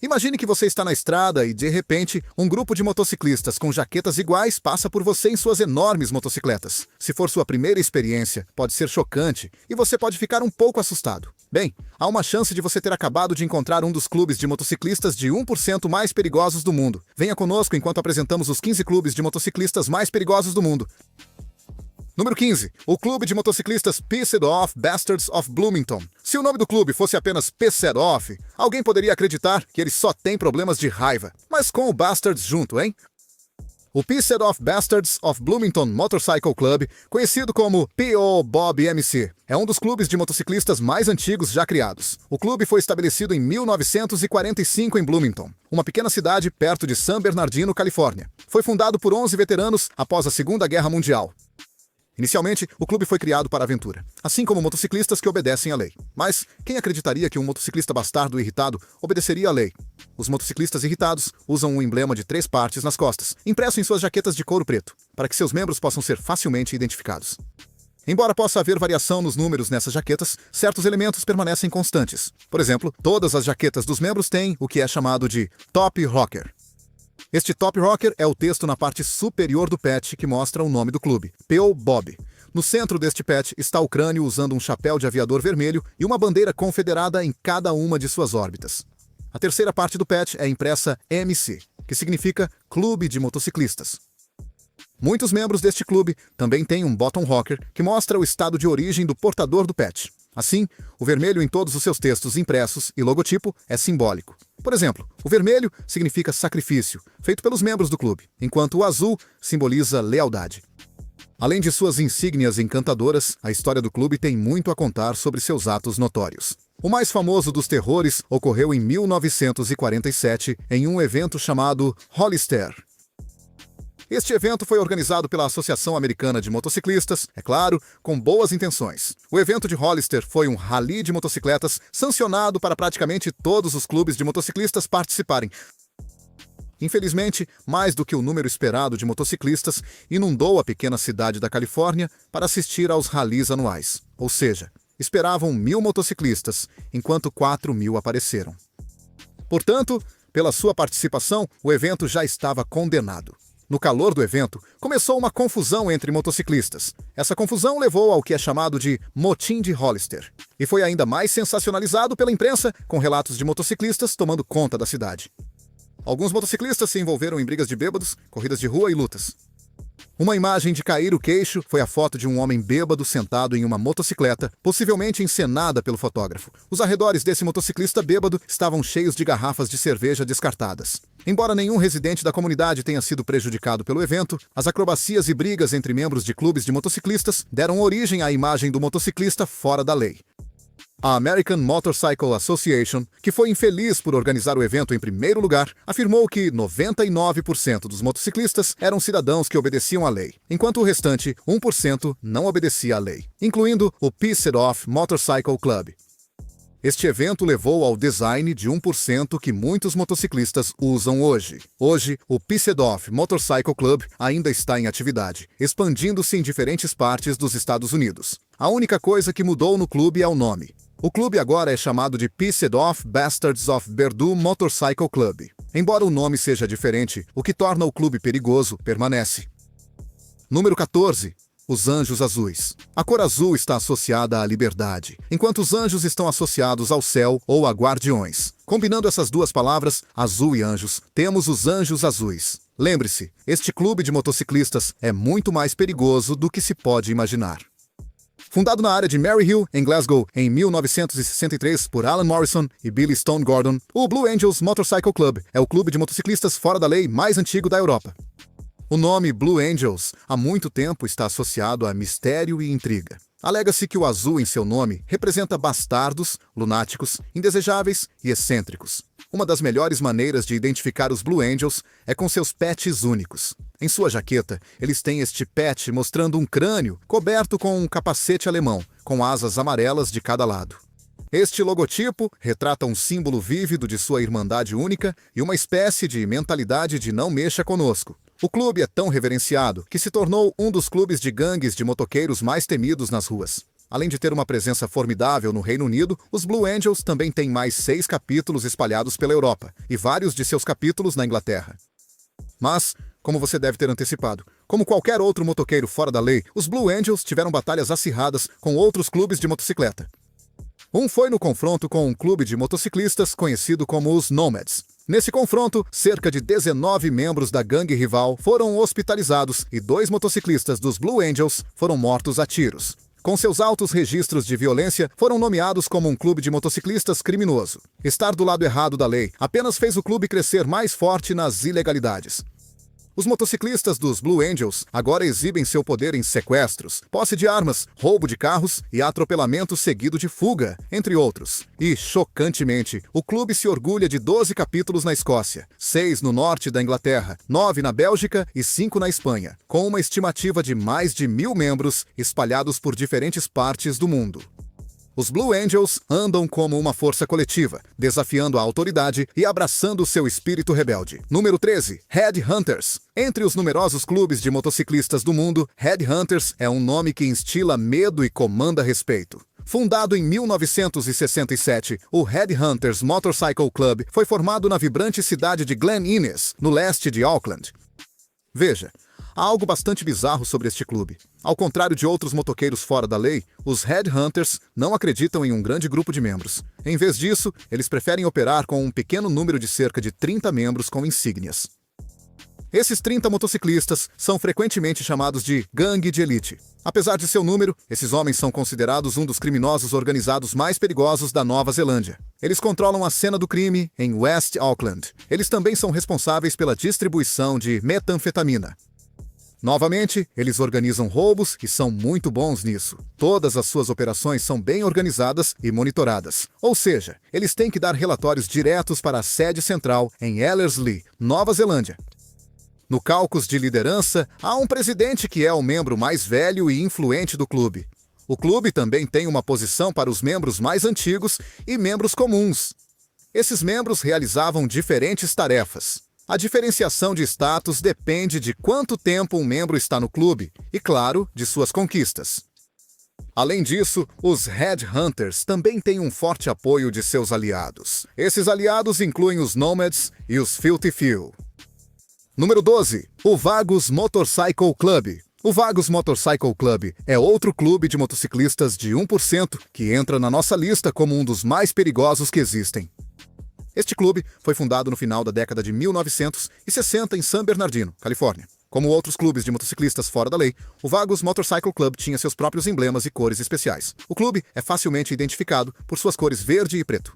Imagine que você está na estrada e, de repente, um grupo de motociclistas com jaquetas iguais passa por você em suas enormes motocicletas. Se for sua primeira experiência, pode ser chocante e você pode ficar um pouco assustado. Bem, há uma chance de você ter acabado de encontrar um dos clubes de motociclistas de 1% mais perigosos do mundo. Venha conosco enquanto apresentamos os 15 clubes de motociclistas mais perigosos do mundo. Número 15. O clube de motociclistas Pissed Off Bastards of Bloomington. Se o nome do clube fosse apenas Pissed Off, alguém poderia acreditar que ele só tem problemas de raiva. Mas com o Bastards junto, hein? O Pissed Off Bastards of Bloomington Motorcycle Club, conhecido como P.O. Bob MC, é um dos clubes de motociclistas mais antigos já criados. O clube foi estabelecido em 1945 em Bloomington, uma pequena cidade perto de San Bernardino, Califórnia. Foi fundado por 11 veteranos após a Segunda Guerra Mundial. Inicialmente, o clube foi criado para a aventura, assim como motociclistas que obedecem à lei. Mas quem acreditaria que um motociclista bastardo e irritado obedeceria à lei? Os motociclistas irritados usam um emblema de 3 partes nas costas, impresso em suas jaquetas de couro preto, para que seus membros possam ser facilmente identificados. Embora possa haver variação nos números nessas jaquetas, certos elementos permanecem constantes. Por exemplo, todas as jaquetas dos membros têm o que é chamado de Top Rocker. Este Top Rocker é o texto na parte superior do patch que mostra o nome do clube, P.O. Bob. No centro deste patch está o crânio usando um chapéu de aviador vermelho e uma bandeira confederada em cada uma de suas órbitas. A terceira parte do patch é impressa MC, que significa Clube de Motociclistas. Muitos membros deste clube também têm um bottom rocker que mostra o estado de origem do portador do patch. Assim, o vermelho em todos os seus textos impressos e logotipo é simbólico. Por exemplo, o vermelho significa sacrifício, feito pelos membros do clube, enquanto o azul simboliza lealdade. Além de suas insígnias encantadoras, a história do clube tem muito a contar sobre seus atos notórios. O mais famoso dos terrores ocorreu em 1947 em um evento chamado Hollister. Este evento foi organizado pela Associação Americana de Motociclistas, é claro, com boas intenções. O evento de Hollister foi um rally de motocicletas sancionado para praticamente todos os clubes de motociclistas participarem. Infelizmente, mais do que o número esperado de motociclistas inundou a pequena cidade da Califórnia para assistir aos rallies anuais. Ou seja, esperavam 1.000 motociclistas, enquanto 4.000 apareceram. Portanto, pela sua participação, o evento já estava condenado. No calor do evento, começou uma confusão entre motociclistas. Essa confusão levou ao que é chamado de Motim de Hollister, e foi ainda mais sensacionalizado pela imprensa, com relatos de motociclistas tomando conta da cidade. Alguns motociclistas se envolveram em brigas de bêbados, corridas de rua e lutas. Uma imagem de cair o queixo foi a foto de um homem bêbado sentado em uma motocicleta, possivelmente encenada pelo fotógrafo. Os arredores desse motociclista bêbado estavam cheios de garrafas de cerveja descartadas. Embora nenhum residente da comunidade tenha sido prejudicado pelo evento, as acrobacias e brigas entre membros de clubes de motociclistas deram origem à imagem do motociclista fora da lei. A American Motorcycle Association, que foi infeliz por organizar o evento em primeiro lugar, afirmou que 99% dos motociclistas eram cidadãos que obedeciam à lei, enquanto o restante, 1%, não obedecia à lei, incluindo o Pissed Off Motorcycle Club. Este evento levou ao design de 1% que muitos motociclistas usam hoje. Hoje, o Pissed Off Motorcycle Club ainda está em atividade, expandindo-se em diferentes partes dos Estados Unidos. A única coisa que mudou no clube é o nome. O clube agora é chamado de Pissed Off Bastards of Purdue Motorcycle Club. Embora o nome seja diferente, o que torna o clube perigoso permanece. Número 14. Os Anjos Azuis. A cor azul está associada à liberdade, enquanto os anjos estão associados ao céu ou a guardiões. Combinando essas duas palavras, azul e anjos, temos os Anjos Azuis. Lembre-se, este clube de motociclistas é muito mais perigoso do que se pode imaginar. Fundado na área de Maryhill, em Glasgow, em 1963 por Alan Morrison e Billy Stone Gordon, o Blue Angels Motorcycle Club é o clube de motociclistas fora da lei mais antigo da Europa. O nome Blue Angels há muito tempo está associado a mistério e intriga. Alega-se que o azul em seu nome representa bastardos, lunáticos, indesejáveis e excêntricos. Uma das melhores maneiras de identificar os Blue Angels é com seus patches únicos. Em sua jaqueta, eles têm este patch mostrando um crânio coberto com um capacete alemão, com asas amarelas de cada lado. Este logotipo retrata um símbolo vívido de sua irmandade única e uma espécie de mentalidade de não mexa conosco. O clube é tão reverenciado que se tornou um dos clubes de gangues de motoqueiros mais temidos nas ruas. Além de ter uma presença formidável no Reino Unido, os Blue Angels também têm mais 6 capítulos espalhados pela Europa, e vários de seus capítulos na Inglaterra. Mas, como você deve ter antecipado, como qualquer outro motoqueiro fora da lei, os Blue Angels tiveram batalhas acirradas com outros clubes de motocicleta. Um foi no confronto com um clube de motociclistas conhecido como os Nomads. Nesse confronto, cerca de 19 membros da gangue rival foram hospitalizados e 2 motociclistas dos Blue Angels foram mortos a tiros. Com seus altos registros de violência, foram nomeados como um clube de motociclistas criminoso. Estar do lado errado da lei apenas fez o clube crescer mais forte nas ilegalidades. Os motociclistas dos Blue Angels agora exibem seu poder em sequestros, posse de armas, roubo de carros e atropelamento seguido de fuga, entre outros. E, chocantemente, o clube se orgulha de 12 capítulos na Escócia, 6 no norte da Inglaterra, 9 na Bélgica e 5 na Espanha, com uma estimativa de mais de 1.000 membros espalhados por diferentes partes do mundo. Os Blue Angels andam como uma força coletiva, desafiando a autoridade e abraçando seu espírito rebelde. Número 13. Headhunters. Entre os numerosos clubes de motociclistas do mundo, Headhunters é um nome que instila medo e comanda respeito. Fundado em 1967, o Headhunters Motorcycle Club foi formado na vibrante cidade de Glen Innes, no leste de Auckland. Veja, há algo bastante bizarro sobre este clube. Ao contrário de outros motoqueiros fora da lei, os Headhunters não acreditam em um grande grupo de membros. Em vez disso, eles preferem operar com um pequeno número de cerca de 30 membros com insígnias. Esses 30 motociclistas são frequentemente chamados de gangue de elite. Apesar de seu número, esses homens são considerados um dos criminosos organizados mais perigosos da Nova Zelândia. Eles controlam a cena do crime em West Auckland. Eles também são responsáveis pela distribuição de metanfetamina. Novamente, eles organizam roubos e são muito bons nisso. Todas as suas operações são bem organizadas e monitoradas. Ou seja, eles têm que dar relatórios diretos para a sede central em Ellerslie, Nova Zelândia. No caucus de liderança, há um presidente que é o membro mais velho e influente do clube. O clube também tem uma posição para os membros mais antigos e membros comuns. Esses membros realizavam diferentes tarefas. A diferenciação de status depende de quanto tempo um membro está no clube e, claro, de suas conquistas. Além disso, os Headhunters também têm um forte apoio de seus aliados. Esses aliados incluem os Nomads e os Filthy Few. Número 12. O Vagos Motorcycle Club. O Vagos Motorcycle Club é outro clube de motociclistas de 1% que entra na nossa lista como um dos mais perigosos que existem. Este clube foi fundado no final da década de 1960 em San Bernardino, Califórnia. Como outros clubes de motociclistas fora da lei, o Vagos Motorcycle Club tinha seus próprios emblemas e cores especiais. O clube é facilmente identificado por suas cores verde e preto.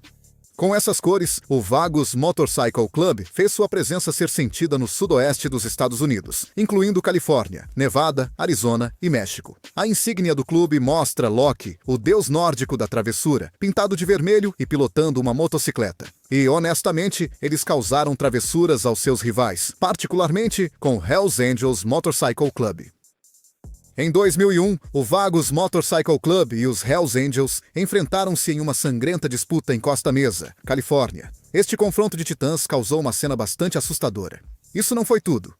Com essas cores, o Vagos Motorcycle Club fez sua presença ser sentida no sudoeste dos Estados Unidos, incluindo Califórnia, Nevada, Arizona e México. A insígnia do clube mostra Loki, o deus nórdico da travessura, pintado de vermelho e pilotando uma motocicleta. E, honestamente, eles causaram travessuras aos seus rivais, particularmente com o Hells Angels Motorcycle Club. Em 2001, o Vagos Motorcycle Club e os Hells Angels enfrentaram-se em uma sangrenta disputa em Costa Mesa, Califórnia. Este confronto de titãs causou uma cena bastante assustadora. Isso não foi tudo.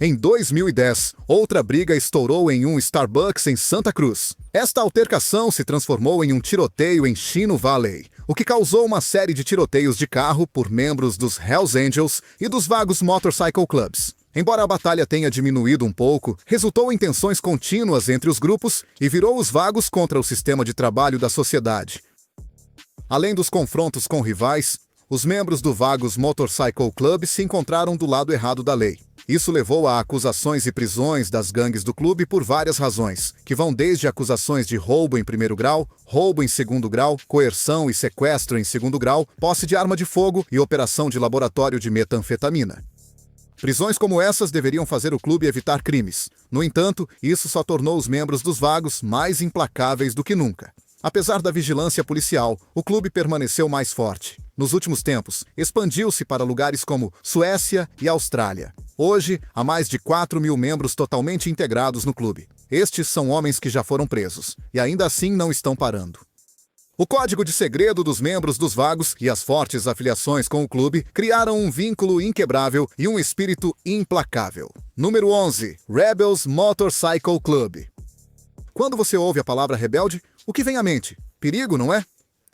Em 2010, outra briga estourou em um Starbucks em Santa Cruz. Esta altercação se transformou em um tiroteio em Chino Valley, o que causou uma série de tiroteios de carro por membros dos Hells Angels e dos Vagos Motorcycle Clubs. Embora a batalha tenha diminuído um pouco, resultou em tensões contínuas entre os grupos e virou os vagos contra o sistema de trabalho da sociedade. Além dos confrontos com rivais, os membros do Vagos Motorcycle Club se encontraram do lado errado da lei. Isso levou a acusações e prisões das gangues do clube por várias razões, que vão desde acusações de roubo em primeiro grau, roubo em segundo grau, coerção e sequestro em segundo grau, posse de arma de fogo e operação de laboratório de metanfetamina. Prisões como essas deveriam fazer o clube evitar crimes. No entanto, isso só tornou os membros dos Vagos mais implacáveis do que nunca. Apesar da vigilância policial, o clube permaneceu mais forte. Nos últimos tempos, expandiu-se para lugares como Suécia e Austrália. Hoje, há mais de 4.000 membros totalmente integrados no clube. Estes são homens que já foram presos, e ainda assim não estão parando. O código de segredo dos membros dos Vagos e as fortes afiliações com o clube criaram um vínculo inquebrável e um espírito implacável. Número 11. Rebels Motorcycle Club. Quando você ouve a palavra rebelde, o que vem à mente? Perigo, não é?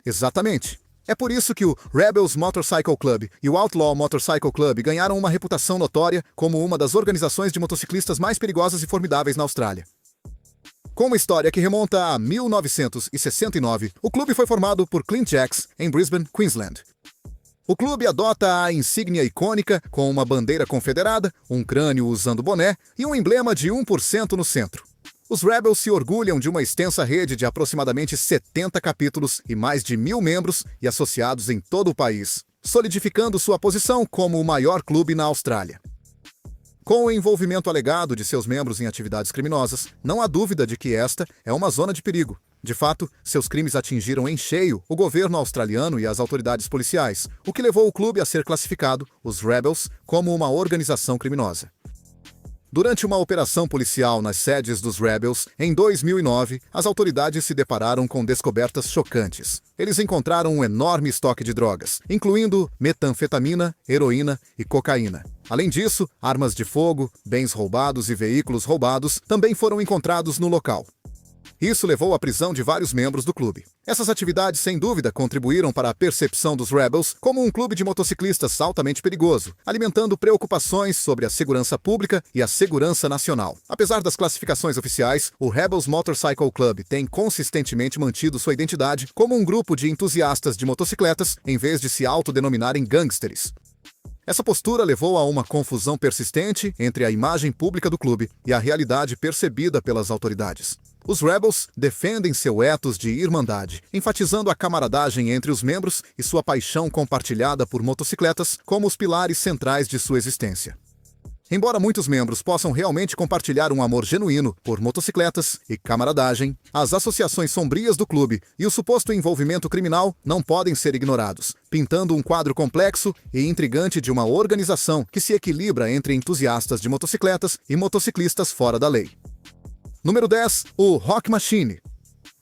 Exatamente. É por isso que o Rebels Motorcycle Club e o Outlaw Motorcycle Club ganharam uma reputação notória como uma das organizações de motociclistas mais perigosas e formidáveis na Austrália. Com uma história que remonta a 1969, o clube foi formado por Clint Jacks, em Brisbane, Queensland. O clube adota a insígnia icônica com uma bandeira confederada, um crânio usando boné e um emblema de 1% no centro. Os Rebels se orgulham de uma extensa rede de aproximadamente 70 capítulos e mais de 1.000 membros e associados em todo o país, solidificando sua posição como o maior clube na Austrália. Com o envolvimento alegado de seus membros em atividades criminosas, não há dúvida de que esta é uma zona de perigo. De fato, seus crimes atingiram em cheio o governo australiano e as autoridades policiais, o que levou o clube a ser classificado, os Rebels, como uma organização criminosa. Durante uma operação policial nas sedes dos Rebels, em 2009, as autoridades se depararam com descobertas chocantes. Eles encontraram um enorme estoque de drogas, incluindo metanfetamina, heroína e cocaína. Além disso, armas de fogo, bens roubados e veículos roubados também foram encontrados no local. Isso levou à prisão de vários membros do clube. Essas atividades, sem dúvida, contribuíram para a percepção dos Rebels como um clube de motociclistas altamente perigoso, alimentando preocupações sobre a segurança pública e a segurança nacional. Apesar das classificações oficiais, o Rebels Motorcycle Club tem consistentemente mantido sua identidade como um grupo de entusiastas de motocicletas, em vez de se autodenominarem gangsters. Essa postura levou a uma confusão persistente entre a imagem pública do clube e a realidade percebida pelas autoridades. Os Rebels defendem seu ethos de irmandade, enfatizando a camaradagem entre os membros e sua paixão compartilhada por motocicletas como os pilares centrais de sua existência. Embora muitos membros possam realmente compartilhar um amor genuíno por motocicletas e camaradagem, as associações sombrias do clube e o suposto envolvimento criminal não podem ser ignorados, pintando um quadro complexo e intrigante de uma organização que se equilibra entre entusiastas de motocicletas e motociclistas fora da lei. Número 10. O Rock Machine.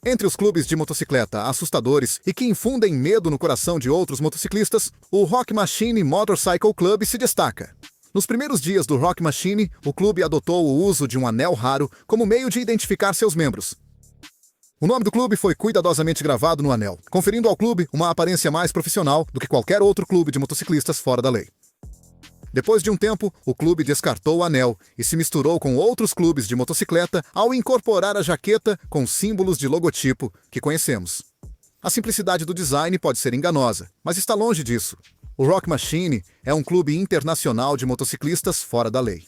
Entre os clubes de motocicleta assustadores e que infundem medo no coração de outros motociclistas, o Rock Machine Motorcycle Club se destaca. Nos primeiros dias do Rock Machine, o clube adotou o uso de um anel raro como meio de identificar seus membros. O nome do clube foi cuidadosamente gravado no anel, conferindo ao clube uma aparência mais profissional do que qualquer outro clube de motociclistas fora da lei. Depois de um tempo, o clube descartou o anel e se misturou com outros clubes de motocicleta ao incorporar a jaqueta com símbolos de logotipo que conhecemos. A simplicidade do design pode ser enganosa, mas está longe disso. O Rock Machine é um clube internacional de motociclistas fora da lei.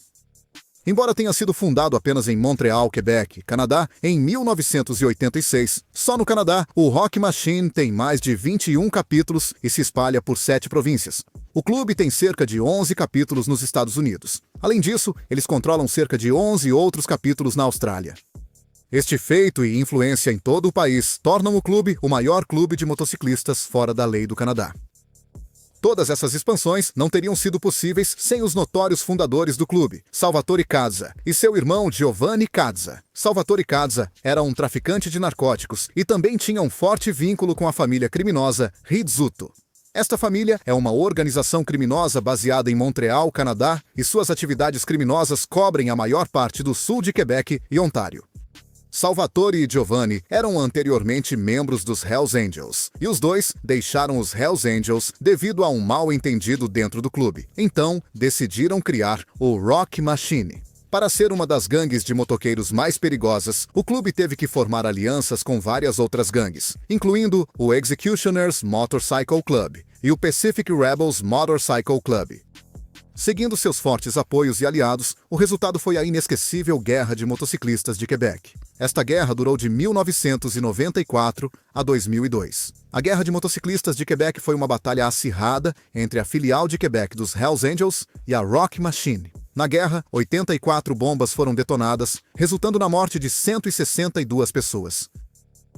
Embora tenha sido fundado apenas em Montreal, Quebec, Canadá, em 1986, só no Canadá, o Rock Machine tem mais de 21 capítulos e se espalha por 7 províncias. O clube tem cerca de 11 capítulos nos Estados Unidos. Além disso, eles controlam cerca de 11 outros capítulos na Austrália. Este feito e influência em todo o país tornam o clube o maior clube de motociclistas fora da lei do Canadá. Todas essas expansões não teriam sido possíveis sem os notórios fundadores do clube, Salvatore Cazza, e seu irmão Giovanni Cazza. Salvatore Cazza era um traficante de narcóticos e também tinha um forte vínculo com a família criminosa Rizzuto. Esta família é uma organização criminosa baseada em Montreal, Canadá, e suas atividades criminosas cobrem a maior parte do sul de Quebec e Ontário. Salvatore e Giovanni eram anteriormente membros dos Hells Angels, e os dois deixaram os Hells Angels devido a um mal-entendido dentro do clube. Então, decidiram criar o Rock Machine. Para ser uma das gangues de motoqueiros mais perigosas, o clube teve que formar alianças com várias outras gangues, incluindo o Executioners Motorcycle Club e o Pacific Rebels Motorcycle Club. Seguindo seus fortes apoios e aliados, o resultado foi a inesquecível Guerra de Motociclistas de Quebec. Esta guerra durou de 1994 a 2002. A Guerra de Motociclistas de Quebec foi uma batalha acirrada entre a filial de Quebec dos Hells Angels e a Rock Machine. Na guerra, 84 bombas foram detonadas, resultando na morte de 162 pessoas.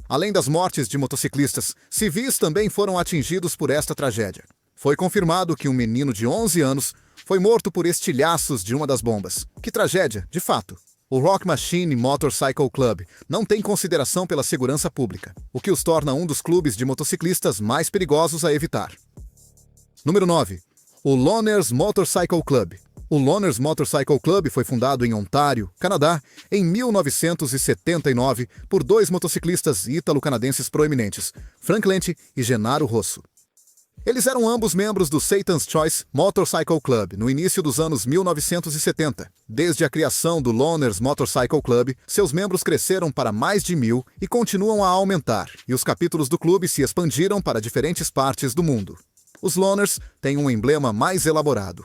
Além das mortes de motociclistas, civis também foram atingidos por esta tragédia. Foi confirmado que um menino de 11 anos foi morto por estilhaços de uma das bombas. Que tragédia, de fato! O Rock Machine Motorcycle Club não tem consideração pela segurança pública, o que os torna um dos clubes de motociclistas mais perigosos a evitar. Número 9. O Loners Motorcycle Club. O Loners Motorcycle Club foi fundado em Ontário, Canadá, em 1979 por dois motociclistas ítalo-canadenses proeminentes, Frank Lente e Gennaro Rosso. Eles eram ambos membros do Satan's Choice Motorcycle Club no início dos anos 1970. Desde a criação do Loners Motorcycle Club, seus membros cresceram para mais de 1.000 e continuam a aumentar, e os capítulos do clube se expandiram para diferentes partes do mundo. Os Loners têm um emblema mais elaborado.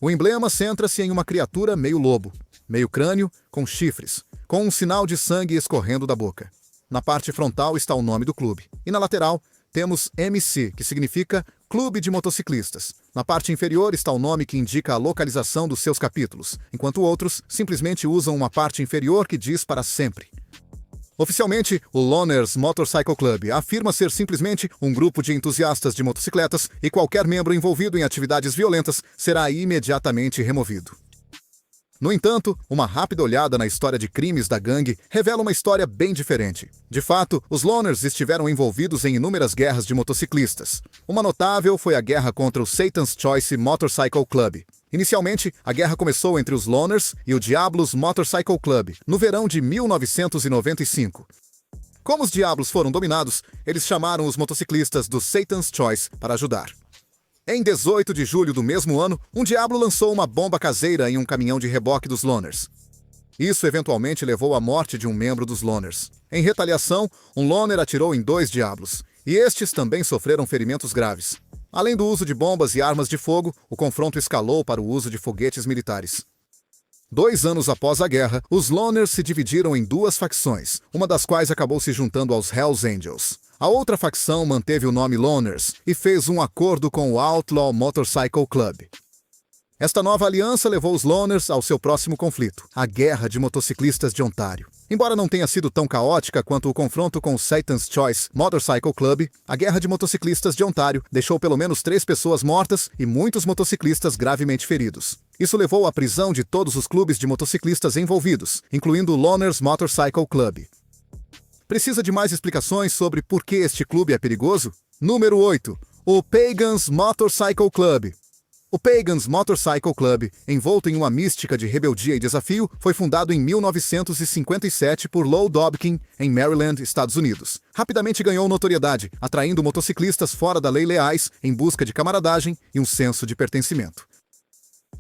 O emblema centra-se em uma criatura meio lobo, meio crânio, com chifres, com um sinal de sangue escorrendo da boca. Na parte frontal está o nome do clube, e na lateral temos MC, que significa Clube de Motociclistas. Na parte inferior está o nome que indica a localização dos seus capítulos, enquanto outros simplesmente usam uma parte inferior que diz para sempre. Oficialmente, o Loners Motorcycle Club afirma ser simplesmente um grupo de entusiastas de motocicletas e qualquer membro envolvido em atividades violentas será imediatamente removido. No entanto, uma rápida olhada na história de crimes da gangue revela uma história bem diferente. De fato, os Loners estiveram envolvidos em inúmeras guerras de motociclistas. Uma notável foi a guerra contra o Satan's Choice Motorcycle Club. Inicialmente, a guerra começou entre os Loners e o Diablos Motorcycle Club, no verão de 1995. Como os Diablos foram dominados, eles chamaram os motociclistas do Satan's Choice para ajudar. Em 18 de julho do mesmo ano, um Diablo lançou uma bomba caseira em um caminhão de reboque dos Loners. Isso eventualmente levou à morte de um membro dos Loners. Em retaliação, um Loner atirou em 2 Diablos, e estes também sofreram ferimentos graves. Além do uso de bombas e armas de fogo, o confronto escalou para o uso de foguetes militares. 2 anos após a guerra, os Loners se dividiram em 2 facções, uma das quais acabou se juntando aos Hells Angels. A outra facção manteve o nome Loners e fez um acordo com o Outlaw Motorcycle Club. Esta nova aliança levou os Loners ao seu próximo conflito, a Guerra de Motociclistas de Ontário. Embora não tenha sido tão caótica quanto o confronto com o Satan's Choice Motorcycle Club, a Guerra de Motociclistas de Ontário deixou pelo menos 3 pessoas mortas e muitos motociclistas gravemente feridos. Isso levou à prisão de todos os clubes de motociclistas envolvidos, incluindo o Loners Motorcycle Club. Precisa de mais explicações sobre por que este clube é perigoso? Número 8. O Pagans Motorcycle Club. O Pagans Motorcycle Club, envolto em uma mística de rebeldia e desafio, foi fundado em 1957 por Lou Dobkin, em Maryland, Estados Unidos. Rapidamente ganhou notoriedade, atraindo motociclistas fora da lei leais em busca de camaradagem e um senso de pertencimento.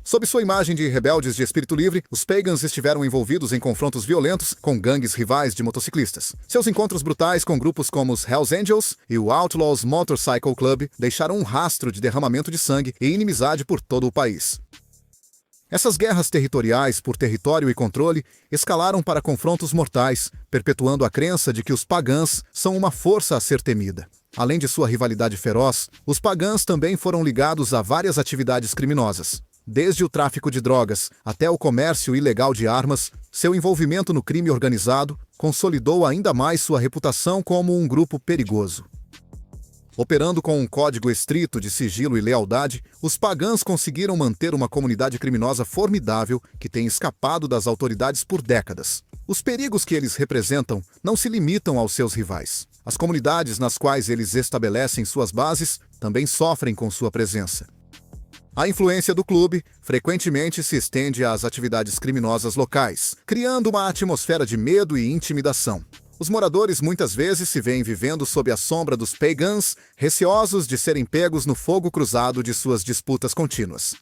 Sob sua imagem de rebeldes de espírito livre, os Pagans estiveram envolvidos em confrontos violentos com gangues rivais de motociclistas. Seus encontros brutais com grupos como os Hells Angels e o Outlaws Motorcycle Club deixaram um rastro de derramamento de sangue e inimizade por todo o país. Essas guerras territoriais por território e controle escalaram para confrontos mortais, perpetuando a crença de que os pagãs são uma força a ser temida. Além de sua rivalidade feroz, os pagãs também foram ligados a várias atividades criminosas. Desde o tráfico de drogas até o comércio ilegal de armas, seu envolvimento no crime organizado consolidou ainda mais sua reputação como um grupo perigoso. Operando com um código estrito de sigilo e lealdade, os pagãs conseguiram manter uma comunidade criminosa formidável que tem escapado das autoridades por décadas. Os perigos que eles representam não se limitam aos seus rivais. As comunidades nas quais eles estabelecem suas bases também sofrem com sua presença. A influência do clube frequentemente se estende às atividades criminosas locais, criando uma atmosfera de medo e intimidação. Os moradores muitas vezes se veem vivendo sob a sombra dos Pagans, receosos de serem pegos no fogo cruzado de suas disputas contínuas.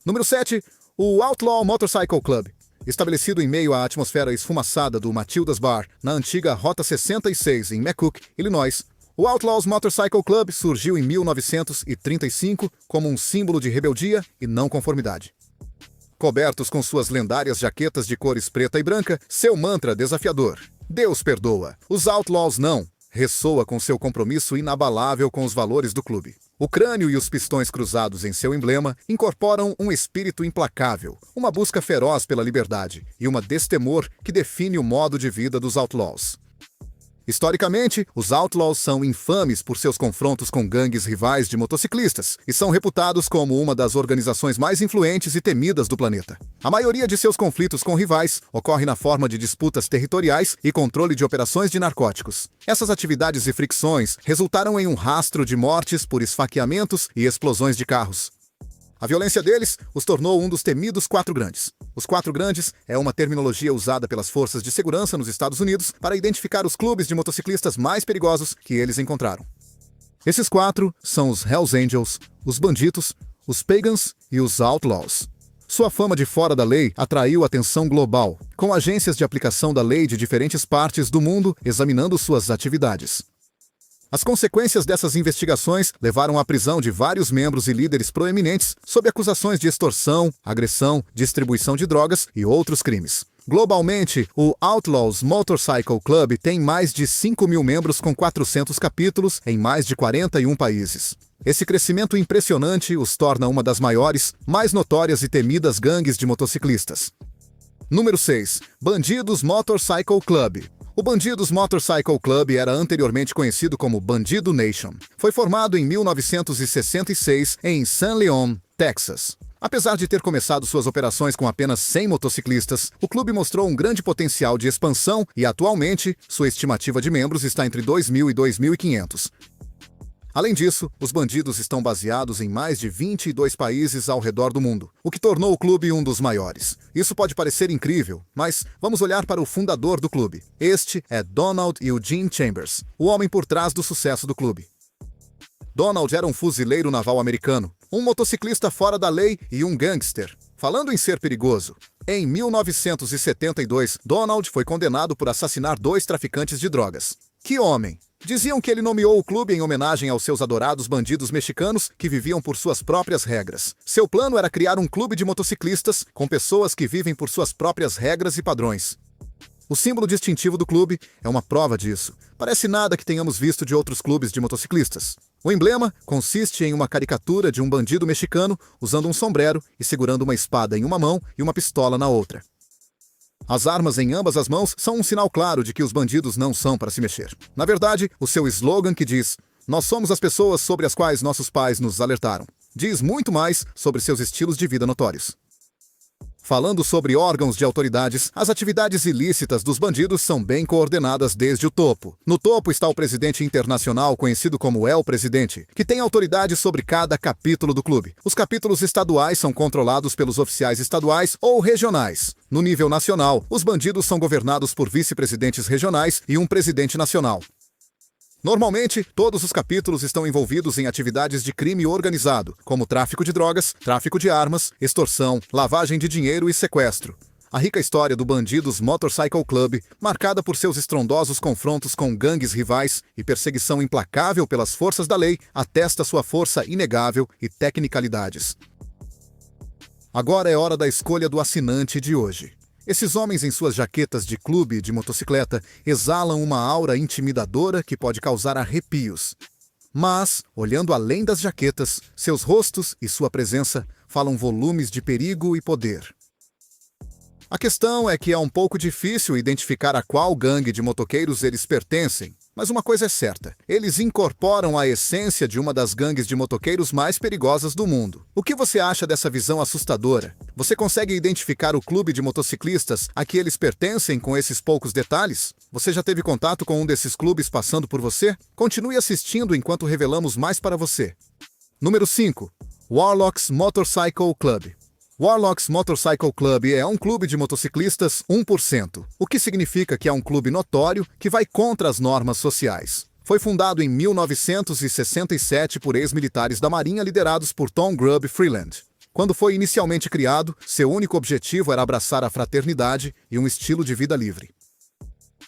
Número 7. O Outlaw Motorcycle Club. Estabelecido em meio à atmosfera esfumaçada do Matilda's Bar, na antiga Rota 66 em McCook, Illinois, o Outlaws Motorcycle Club surgiu em 1935 como um símbolo de rebeldia e não conformidade. Cobertos com suas lendárias jaquetas de cores preta e branca, seu mantra desafiador, "Deus perdoa, os Outlaws não", ressoa com seu compromisso inabalável com os valores do clube. O crânio e os pistões cruzados em seu emblema incorporam um espírito implacável, uma busca feroz pela liberdade e uma destemor que define o modo de vida dos Outlaws. Historicamente, os Outlaws são infames por seus confrontos com gangues rivais de motociclistas e são reputados como uma das organizações mais influentes e temidas do planeta. A maioria de seus conflitos com rivais ocorre na forma de disputas territoriais e controle de operações de narcóticos. Essas atividades e fricções resultaram em um rastro de mortes por esfaqueamentos e explosões de carros. A violência deles os tornou um dos temidos Quatro Grandes. Os Quatro Grandes é uma terminologia usada pelas forças de segurança nos Estados Unidos para identificar os clubes de motociclistas mais perigosos que eles encontraram. Esses quatro são os Hells Angels, os Banditos, os Pagans e os Outlaws. Sua fama de fora da lei atraiu atenção global, com agências de aplicação da lei de diferentes partes do mundo examinando suas atividades. As consequências dessas investigações levaram à prisão de vários membros e líderes proeminentes sob acusações de extorsão, agressão, distribuição de drogas e outros crimes. Globalmente, o Outlaws Motorcycle Club tem mais de 5.000 membros com 400 capítulos em mais de 41 países. Esse crescimento impressionante os torna uma das maiores, mais notórias e temidas gangues de motociclistas. Número 6. Bandidos Motorcycle Club. O Bandidos Motorcycle Club era anteriormente conhecido como Bandido Nation. Foi formado em 1966 em San Leon, Texas. Apesar de ter começado suas operações com apenas 100 motociclistas, o clube mostrou um grande potencial de expansão e, atualmente, sua estimativa de membros está entre 2.000 e 2.500. Além disso, os bandidos estão baseados em mais de 22 países ao redor do mundo, o que tornou o clube um dos maiores. Isso pode parecer incrível, mas vamos olhar para o fundador do clube. Este é Donald Eugene Chambers, o homem por trás do sucesso do clube. Donald era um fuzileiro naval americano, um motociclista fora da lei e um gangster. Falando em ser perigoso, em 1972, Donald foi condenado por assassinar 2 traficantes de drogas. Que homem! Diziam que ele nomeou o clube em homenagem aos seus adorados bandidos mexicanos que viviam por suas próprias regras. Seu plano era criar um clube de motociclistas com pessoas que vivem por suas próprias regras e padrões. O símbolo distintivo do clube é uma prova disso. Parece nada que tenhamos visto de outros clubes de motociclistas. O emblema consiste em uma caricatura de um bandido mexicano usando um sombrero e segurando uma espada em uma mão e uma pistola na outra. As armas em ambas as mãos são um sinal claro de que os bandidos não são para se mexer. Na verdade, o seu slogan que diz "Nós somos as pessoas sobre as quais nossos pais nos alertaram", diz muito mais sobre seus estilos de vida notórios. Falando sobre órgãos de autoridades, as atividades ilícitas dos bandidos são bem coordenadas desde o topo. No topo está o presidente internacional, conhecido como El Presidente, que tem autoridade sobre cada capítulo do clube. Os capítulos estaduais são controlados pelos oficiais estaduais ou regionais. No nível nacional, os bandidos são governados por vice-presidentes regionais e um presidente nacional. Normalmente, todos os capítulos estão envolvidos em atividades de crime organizado, como tráfico de drogas, tráfico de armas, extorsão, lavagem de dinheiro e sequestro. A rica história do Bandidos Motorcycle Club, marcada por seus estrondosos confrontos com gangues rivais e perseguição implacável pelas forças da lei, atesta sua força inegável e tecnicalidades. Agora é hora da escolha do assinante de hoje. Esses homens em suas jaquetas de clube de motocicleta exalam uma aura intimidadora que pode causar arrepios. Mas, olhando além das jaquetas, seus rostos e sua presença falam volumes de perigo e poder. A questão é que é um pouco difícil identificar a qual gangue de motoqueiros eles pertencem. Mas uma coisa é certa, eles incorporam a essência de uma das gangues de motoqueiros mais perigosas do mundo. O que você acha dessa visão assustadora? Você consegue identificar o clube de motociclistas a que eles pertencem com esses poucos detalhes? Você já teve contato com um desses clubes passando por você? Continue assistindo enquanto revelamos mais para você. Número 5. Warlocks Motorcycle Club. Warlocks Motorcycle Club é um clube de motociclistas 1%, o que significa que é um clube notório que vai contra as normas sociais. Foi fundado em 1967 por ex-militares da Marinha liderados por Tom Grubb Freeland. Quando foi inicialmente criado, seu único objetivo era abraçar a fraternidade e um estilo de vida livre.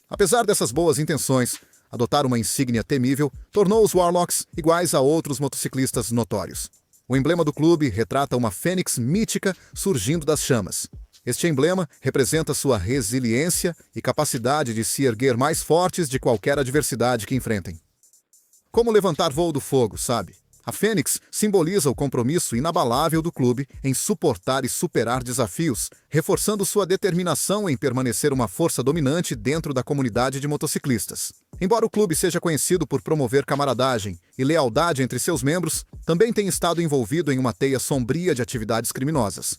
Apesar dessas boas intenções, adotar uma insígnia temível tornou os Warlocks iguais a outros motociclistas notórios. O emblema do clube retrata uma fênix mítica surgindo das chamas. Este emblema representa sua resiliência e capacidade de se erguer mais fortes de qualquer adversidade que enfrentem. Como levantar voo do fogo, sabe? A fênix simboliza o compromisso inabalável do clube em suportar e superar desafios, reforçando sua determinação em permanecer uma força dominante dentro da comunidade de motociclistas. Embora o clube seja conhecido por promover camaradagem e lealdade entre seus membros, também tem estado envolvido em uma teia sombria de atividades criminosas.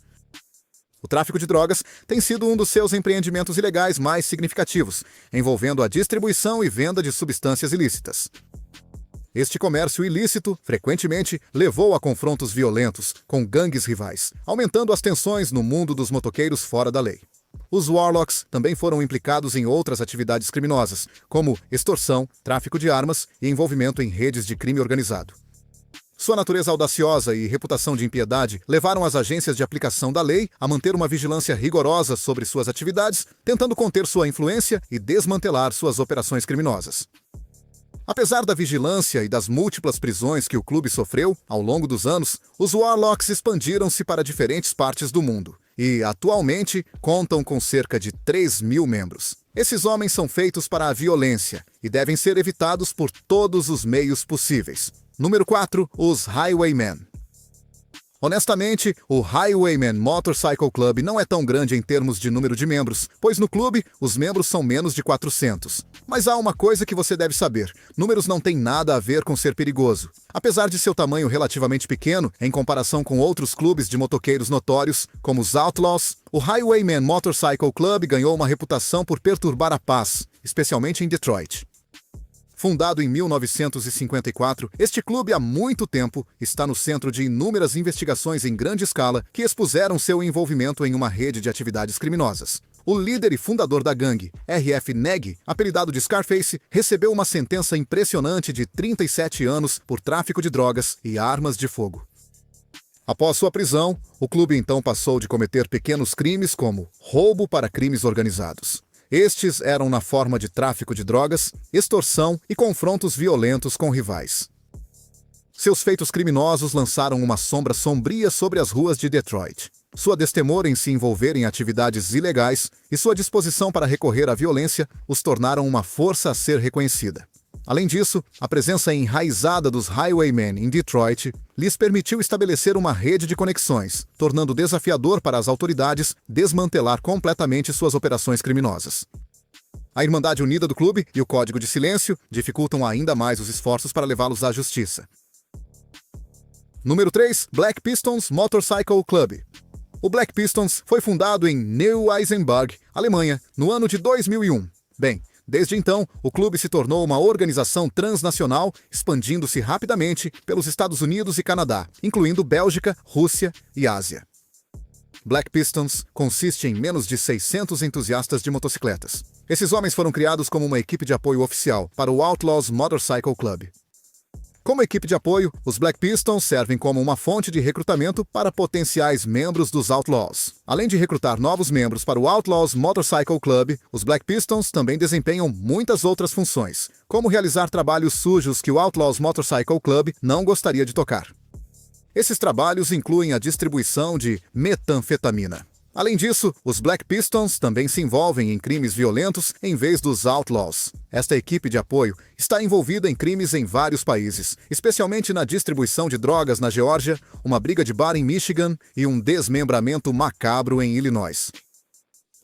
O tráfico de drogas tem sido um dos seus empreendimentos ilegais mais significativos, envolvendo a distribuição e venda de substâncias ilícitas. Este comércio ilícito, frequentemente, levou a confrontos violentos com gangues rivais, aumentando as tensões no mundo dos motoqueiros fora da lei. Os Warlocks também foram implicados em outras atividades criminosas, como extorsão, tráfico de armas e envolvimento em redes de crime organizado. Sua natureza audaciosa e reputação de impiedade levaram as agências de aplicação da lei a manter uma vigilância rigorosa sobre suas atividades, tentando conter sua influência e desmantelar suas operações criminosas. Apesar da vigilância e das múltiplas prisões que o clube sofreu ao longo dos anos, os Warlocks expandiram-se para diferentes partes do mundo e, atualmente, contam com cerca de 3.000 membros. Esses homens são feitos para a violência e devem ser evitados por todos os meios possíveis. Número 4. Os Highwaymen. Honestamente, o Highwaymen Motorcycle Club não é tão grande em termos de número de membros, pois no clube os membros são menos de 400. Mas há uma coisa que você deve saber: números não têm nada a ver com ser perigoso. Apesar de seu tamanho relativamente pequeno, em comparação com outros clubes de motoqueiros notórios, como os Outlaws, o Highwaymen Motorcycle Club ganhou uma reputação por perturbar a paz, especialmente em Detroit. Fundado em 1954, este clube há muito tempo está no centro de inúmeras investigações em grande escala que expuseram seu envolvimento em uma rede de atividades criminosas. O líder e fundador da gangue, R.F. Neg, apelidado de Scarface, recebeu uma sentença impressionante de 37 anos por tráfico de drogas e armas de fogo. Após sua prisão, o clube então passou de cometer pequenos crimes como roubo para crimes organizados. Estes eram na forma de tráfico de drogas, extorsão e confrontos violentos com rivais. Seus feitos criminosos lançaram uma sombra sombria sobre as ruas de Detroit. Sua destemor em se envolver em atividades ilegais e sua disposição para recorrer à violência os tornaram uma força a ser reconhecida. Além disso, a presença enraizada dos Highwaymen em Detroit lhes permitiu estabelecer uma rede de conexões, tornando desafiador para as autoridades desmantelar completamente suas operações criminosas. A Irmandade Unida do clube e o Código de Silêncio dificultam ainda mais os esforços para levá-los à justiça. Número 3. Black Pistons Motorcycle Club. O Black Pistons foi fundado em Neu-Isenburg, Alemanha, no ano de 2001. Bem, desde então, o clube se tornou uma organização transnacional, expandindo-se rapidamente pelos Estados Unidos e Canadá, incluindo Bélgica, Rússia e Ásia. Black Pistons consiste em menos de 600 entusiastas de motocicletas. Esses homens foram criados como uma equipe de apoio oficial para o Outlaws Motorcycle Club. Como equipe de apoio, os Black Pistons servem como uma fonte de recrutamento para potenciais membros dos Outlaws. Além de recrutar novos membros para o Outlaws Motorcycle Club, os Black Pistons também desempenham muitas outras funções, como realizar trabalhos sujos que o Outlaws Motorcycle Club não gostaria de tocar. Esses trabalhos incluem a distribuição de metanfetamina. Além disso, os Black Pistons também se envolvem em crimes violentos em vez dos Outlaws. Esta equipe de apoio está envolvida em crimes em vários países, especialmente na distribuição de drogas na Geórgia, uma briga de bar em Michigan e um desmembramento macabro em Illinois.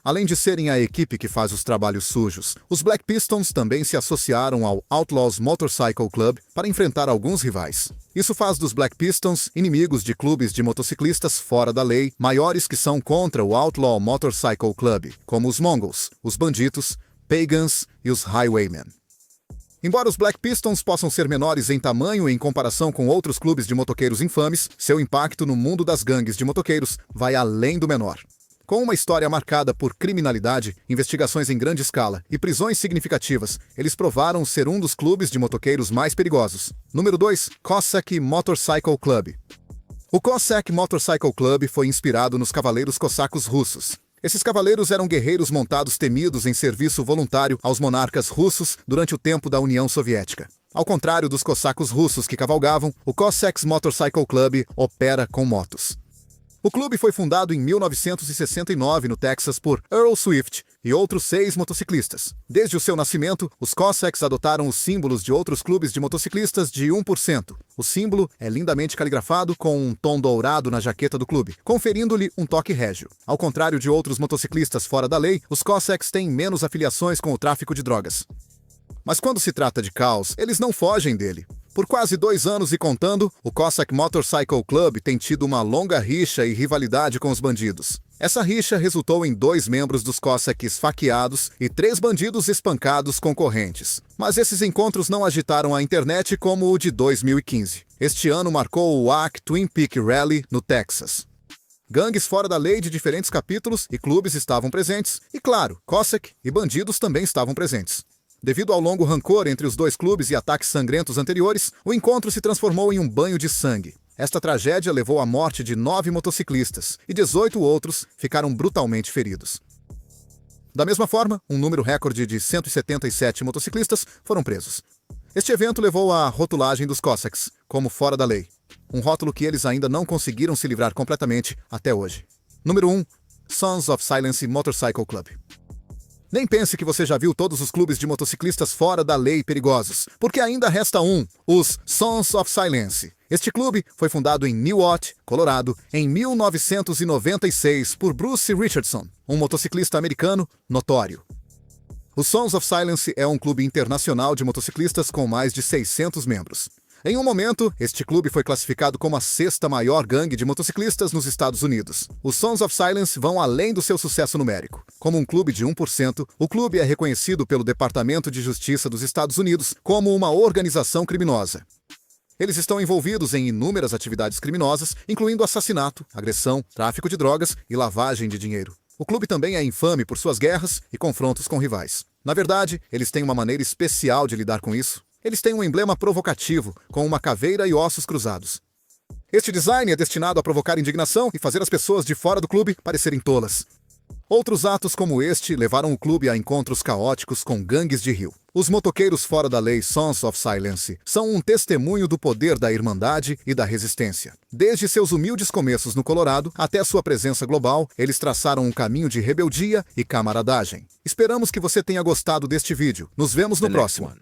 Além de serem a equipe que faz os trabalhos sujos, os Black Pistons também se associaram ao Outlaws Motorcycle Club para enfrentar alguns rivais. Isso faz dos Black Pistons inimigos de clubes de motociclistas fora da lei, maiores que são contra o Outlaw Motorcycle Club, como os Mongols, os Banditos, Pagans e os Highwaymen. Embora os Black Pistons possam ser menores em tamanho em comparação com outros clubes de motoqueiros infames, seu impacto no mundo das gangues de motoqueiros vai além do menor. Com uma história marcada por criminalidade, investigações em grande escala e prisões significativas, eles provaram ser um dos clubes de motoqueiros mais perigosos. Número 2. Cossack Motorcycle Club. O Cossack Motorcycle Club foi inspirado nos cavaleiros cossacos russos. Esses cavaleiros eram guerreiros montados temidos em serviço voluntário aos monarcas russos durante o tempo da União Soviética. Ao contrário dos cossacos russos que cavalgavam, o Cossacks Motorcycle Club opera com motos. O clube foi fundado em 1969 no Texas por Earl Swift e outros 6 motociclistas. Desde o seu nascimento, os Cossacks adotaram os símbolos de outros clubes de motociclistas de 1%. O símbolo é lindamente caligrafado com um tom dourado na jaqueta do clube, conferindo-lhe um toque régio. Ao contrário de outros motociclistas fora da lei, os Cossacks têm menos afiliações com o tráfico de drogas. Mas quando se trata de caos, eles não fogem dele. Por quase 2 anos e contando, o Cossack Motorcycle Club tem tido uma longa rixa e rivalidade com os bandidos. Essa rixa resultou em 2 membros dos Cossacks esfaqueados e 3 bandidos espancados concorrentes. Mas esses encontros não agitaram a internet como o de 2015. Este ano marcou o AC Twin Peak Rally no Texas. Gangues fora da lei de diferentes capítulos e clubes estavam presentes, e claro, Cossack e bandidos também estavam presentes. Devido ao longo rancor entre os 2 clubes e ataques sangrentos anteriores, o encontro se transformou em um banho de sangue. Esta tragédia levou à morte de 9 motociclistas e 18 outros ficaram brutalmente feridos. Da mesma forma, um número recorde de 177 motociclistas foram presos. Este evento levou à rotulagem dos Cossacks como fora da lei. Um rótulo que eles ainda não conseguiram se livrar completamente até hoje. Número 1. Sons of Silence Motorcycle Club. Nem pense que você já viu todos os clubes de motociclistas fora da lei perigosos, porque ainda resta um, os Sons of Silence. Este clube foi fundado em Newark, Colorado, em 1996 por Bruce Richardson, um motociclista americano notório. O Sons of Silence é um clube internacional de motociclistas com mais de 600 membros. Em um momento, este clube foi classificado como a 6ª maior gangue de motociclistas nos Estados Unidos. Os Sons of Silence vão além do seu sucesso numérico. Como um clube de 1%, o clube é reconhecido pelo Departamento de Justiça dos Estados Unidos como uma organização criminosa. Eles estão envolvidos em inúmeras atividades criminosas, incluindo assassinato, agressão, tráfico de drogas e lavagem de dinheiro. O clube também é infame por suas guerras e confrontos com rivais. Na verdade, eles têm uma maneira especial de lidar com isso. Eles têm um emblema provocativo, com uma caveira e ossos cruzados. Este design é destinado a provocar indignação e fazer as pessoas de fora do clube parecerem tolas. Outros atos como este levaram o clube a encontros caóticos com gangues de rio. Os motoqueiros fora da lei Sons of Silence são um testemunho do poder da irmandade e da resistência. Desde seus humildes começos no Colorado até sua presença global, eles traçaram um caminho de rebeldia e camaradagem. Esperamos que você tenha gostado deste vídeo. Nos vemos no próximo.